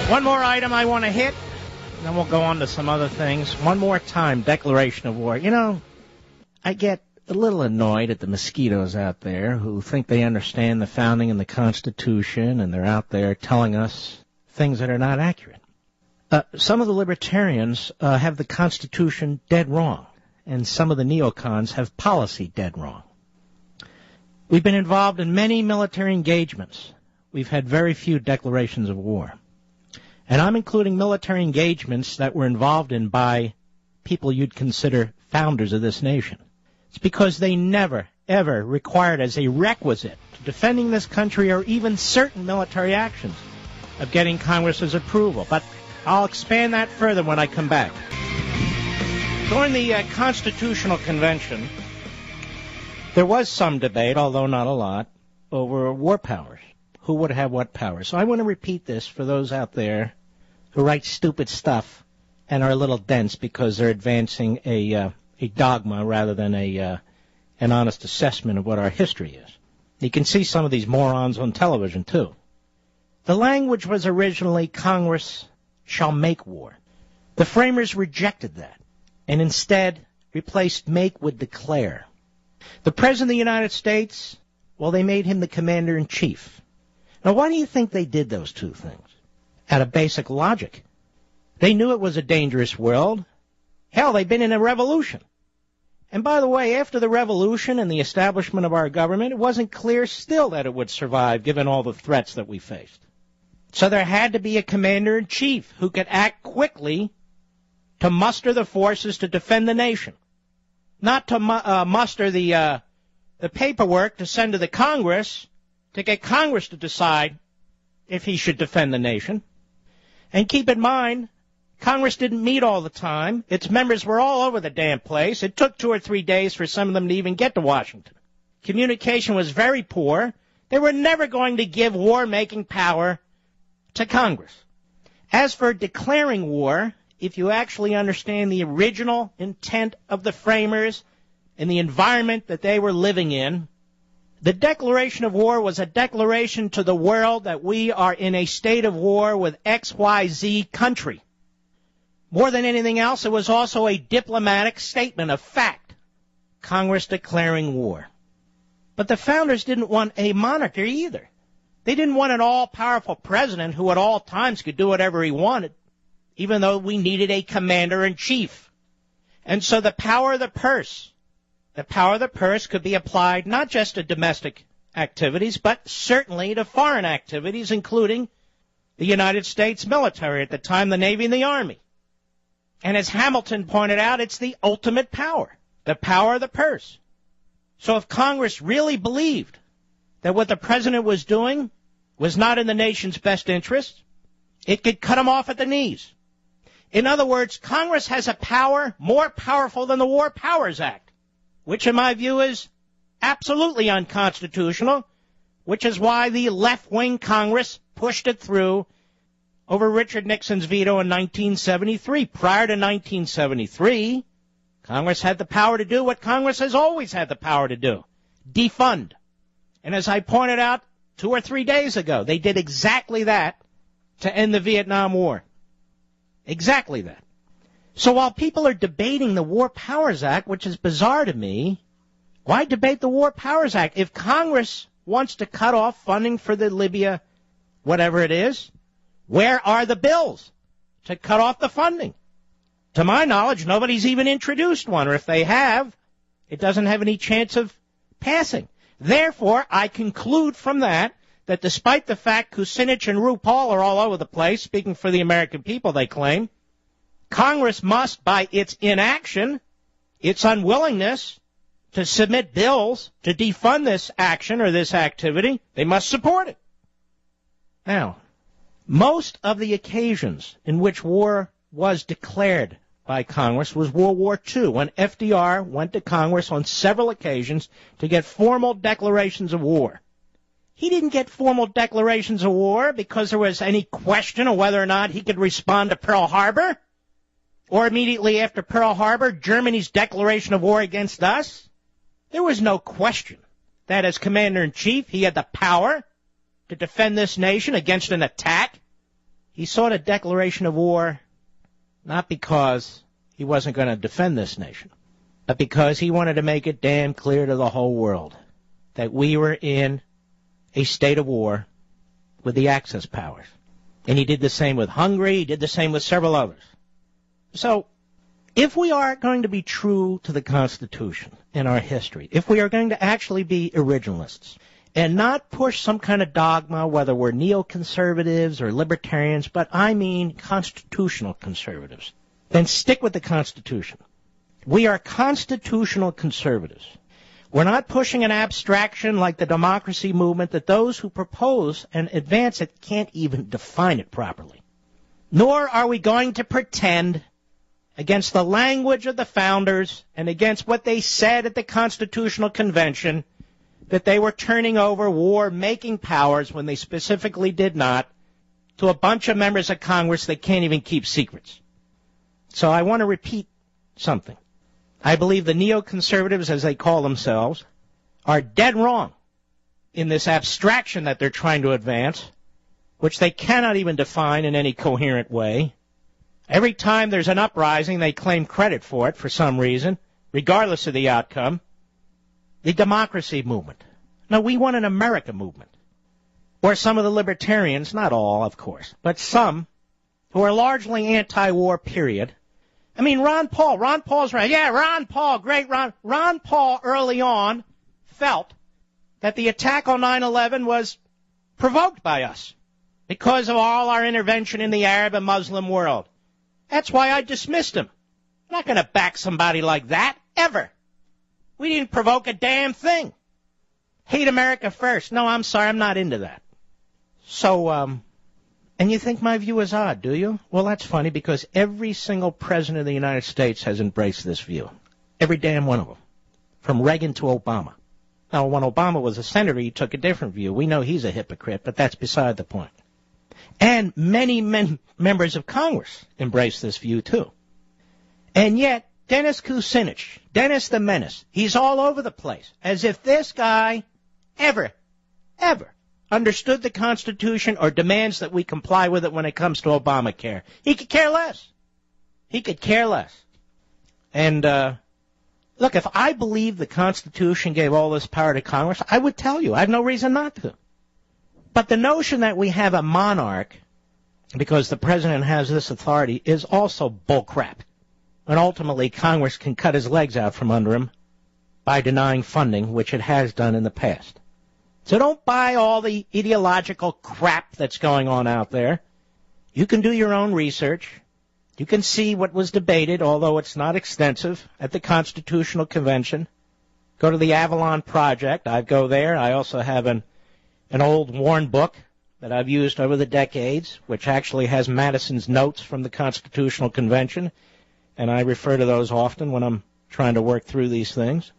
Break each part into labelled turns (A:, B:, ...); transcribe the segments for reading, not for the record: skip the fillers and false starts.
A: One more item I want to hit, and then we'll go on to some other things. One more time, declaration of war. You know, I get a little annoyed at the mosquitoes out there who think they understand the founding and the Constitution, and they're out there telling us things that are not accurate. Some of the libertarians have the Constitution dead wrong, and some of the neocons have policy dead wrong. We've been involved in many military engagements. We've had very few declarations of war. And I'm including military engagements that were involved in by people you'd consider founders of this nation. It's because they never, ever required as a requisite to defending this country or even certain military actions of getting Congress's approval. But I'll expand that further when I come back. During the Constitutional Convention, there was some debate, although not a lot, over war powers. Who would have what power? So I want to repeat this for those out there who write stupid stuff and are a little dense because they're advancing a dogma rather than an honest assessment of what our history is. You can see some of these morons on television, too. The language was originally Congress shall make war. The framers rejected that and instead replaced make with declare. The President of the United States, well, they made him the Commander-in-Chief. Now, why do you think they did those two things? Out of basic logic. They knew it was a dangerous world. Hell, they've been in a revolution. And by the way, after the revolution and the establishment of our government, it wasn't clear still that it would survive given all the threats that we faced. So there had to be a commander-in-chief who could act quickly to muster the forces to defend the nation. Not to muster the paperwork to send to the Congress to get Congress to decide if he should defend the nation. And keep in mind, Congress didn't meet all the time. Its members were all over the damn place. It took 2 or 3 days for some of them to even get to Washington. Communication was very poor. They were never going to give war-making power to Congress. As for declaring war, if you actually understand the original intent of the framers and the environment that they were living in, the declaration of war was a declaration to the world that we are in a state of war with XYZ country. More than anything else, it was also a diplomatic statement of fact. Congress declaring war. But the founders didn't want a monarchy either. They didn't want an all-powerful president who at all times could do whatever he wanted, even though we needed a commander-in-chief. And so the power of the purse could be applied not just to domestic activities, but certainly to foreign activities, including the United States military, at the time the Navy and the Army. And as Hamilton pointed out, it's the ultimate power, the power of the purse. So if Congress really believed that what the president was doing was not in the nation's best interest, it could cut him off at the knees. In other words, Congress has a power more powerful than the War Powers Act, which in my view is absolutely unconstitutional, which is why the left-wing Congress pushed it through over Richard Nixon's veto in 1973. Prior to 1973, Congress had the power to do what Congress has always had the power to do, defund. And as I pointed out 2 or 3 days ago, they did exactly that to end the Vietnam War. Exactly that. So while people are debating the War Powers Act, which is bizarre to me, why debate the War Powers Act? If Congress wants to cut off funding for the Libya, whatever it is, where are the bills to cut off the funding? To my knowledge, nobody's even introduced one, or if they have, it doesn't have any chance of passing. Therefore, I conclude from that despite the fact Kucinich and RuPaul are all over the place, speaking for the American people, they claim, Congress must, by its inaction, its unwillingness to submit bills to defund this action or this activity, they must support it. Now, most of the occasions in which war was declared by Congress was World War II, when FDR went to Congress on several occasions to get formal declarations of war. He didn't get formal declarations of war because there was any question of whether or not he could respond to Pearl Harbor, or immediately after Pearl Harbor, Germany's declaration of war against us. There was no question that as Commander-in-Chief, he had the power to defend this nation against an attack. He sought a declaration of war not because he wasn't going to defend this nation, but because he wanted to make it damn clear to the whole world that we were in a state of war with the Axis powers. And he did the same with Hungary. He did the same with several others. So if we are going to be true to the Constitution and our history, if we are going to actually be originalists and not push some kind of dogma, whether we're neoconservatives or libertarians, but I mean constitutional conservatives, then stick with the Constitution. We are constitutional conservatives. We're not pushing an abstraction like the democracy movement that those who propose and advance it can't even define it properly. Nor are we going to pretend against the language of the founders and against what they said at the Constitutional Convention that they were turning over war-making powers when they specifically did not to a bunch of members of Congress that can't even keep secrets. So I want to repeat something. I believe the neoconservatives, as they call themselves, are dead wrong in this abstraction that they're trying to advance, which they cannot even define in any coherent way. Every time there's an uprising, they claim credit for it for some reason, regardless of the outcome. The democracy movement. No, we want an America movement. Or some of the libertarians, not all, of course, but some who are largely anti-war, period. I mean, Ron Paul's right. Yeah, Ron Paul, great Ron. Ron Paul early on felt that the attack on 9/11 was provoked by us because of all our intervention in the Arab and Muslim world. That's why I dismissed him. I'm not going to back somebody like that, ever. We didn't provoke a damn thing. Hate America first. No, I'm sorry, I'm not into that. So, and you think my view is odd, do you? Well, that's funny because every single president of the United States has embraced this view. Every damn one of them. From Reagan to Obama. Now, when Obama was a senator, he took a different view. We know he's a hypocrite, but that's beside the point. And many members of Congress embrace this view, too. And yet, Dennis Kucinich, Dennis the Menace, he's all over the place, as if this guy ever understood the Constitution or demands that we comply with it when it comes to Obamacare. He could care less. He could care less. And, look, if I believed the Constitution gave all this power to Congress, I would tell you. I have no reason not to. But the notion that we have a monarch because the president has this authority is also bullcrap. And ultimately, Congress can cut his legs out from under him by denying funding, which it has done in the past. So don't buy all the ideological crap that's going on out there. You can do your own research. You can see what was debated, although it's not extensive, at the Constitutional Convention. Go to the Avalon Project. I go there. I also have an old worn book that I've used over the decades, which actually has Madison's notes from the Constitutional Convention, and I refer to those often when I'm trying to work through these things.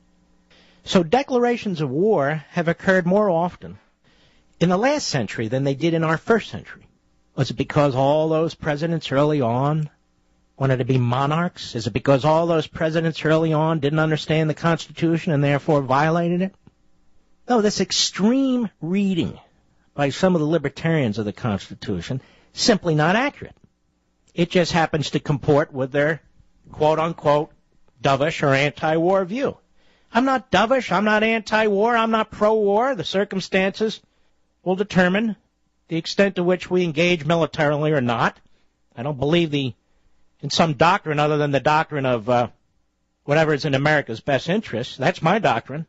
A: So declarations of war have occurred more often in the last century than they did in our first century. Was it because all those presidents early on wanted to be monarchs? Is it because all those presidents early on didn't understand the Constitution and therefore violated it? No, this extreme reading by some of the libertarians of the Constitution simply not accurate. It just happens to comport with their quote-unquote dovish or anti-war view. I'm not dovish, I'm not anti-war, I'm not pro-war. The circumstances will determine the extent to which we engage militarily or not. I don't believe in some doctrine other than the doctrine of whatever is in America's best interest. That's my doctrine.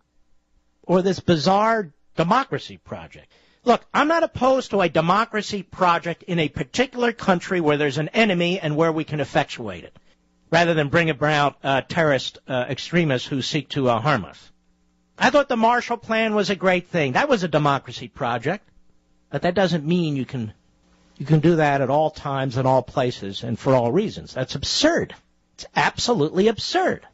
A: Or this bizarre democracy project. Look, I'm not opposed to a democracy project in a particular country where there's an enemy and where we can effectuate it, rather than bring about terrorist extremists who seek to harm us. I thought the Marshall Plan was a great thing. That was a democracy project, but that doesn't mean you can do that at all times and all places and for all reasons. That's absurd. It's absolutely absurd.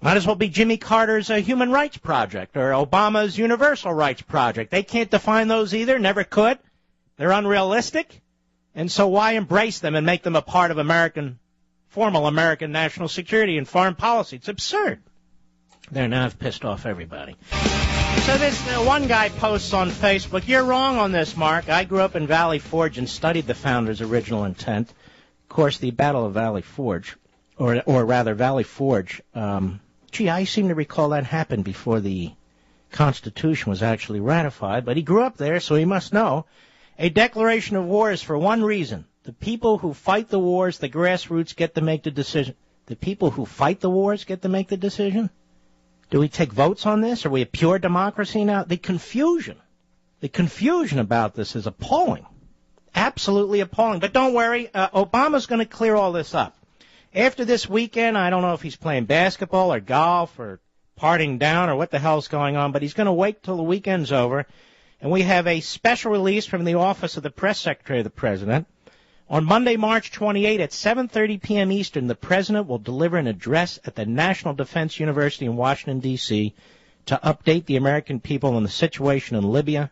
A: Might as well be Jimmy Carter's Human Rights Project or Obama's Universal Rights Project. They can't define those either, never could. They're unrealistic. And so why embrace them and make them a part of formal American national security and foreign policy? It's absurd. There, now I've pissed off everybody. So this one guy posts on Facebook, "You're wrong on this, Mark. I grew up in Valley Forge and studied the founders' original intent." Of course, the Battle of Valley Forge, or rather Valley Forge, I seem to recall that happened before the Constitution was actually ratified, but he grew up there, so he must know. A declaration of war is for one reason. The people who fight the wars, the grassroots, get to make the decision. The people who fight the wars get to make the decision? Do we take votes on this? Are we a pure democracy now? The confusion about this is appalling. Absolutely appalling. But don't worry, Obama's going to clear all this up. After this weekend, I don't know if he's playing basketball or golf or partying down or what the hell's going on, but he's going to wait till the weekend's over. And we have a special release from the Office of the Press Secretary of the President. On Monday, March 28 at 7:30 p.m. Eastern, the President will deliver an address at the National Defense University in Washington, D.C. to update the American people on the situation in Libya.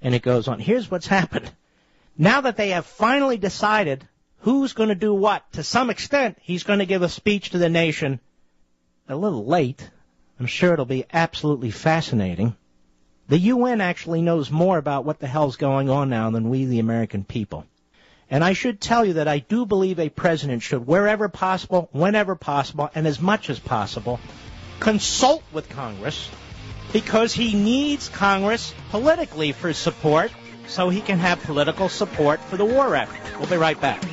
A: And it goes on. Here's what's happened. Now that they have finally decided who's going to do what, to some extent, he's going to give a speech to the nation. A little late. I'm sure it'll be absolutely fascinating. The UN actually knows more about what the hell's going on now than we, the American people. And I should tell you that I do believe a president should, wherever possible, whenever possible, and as much as possible, consult with Congress, because he needs Congress politically for support so he can have political support for the war effort. We'll be right back.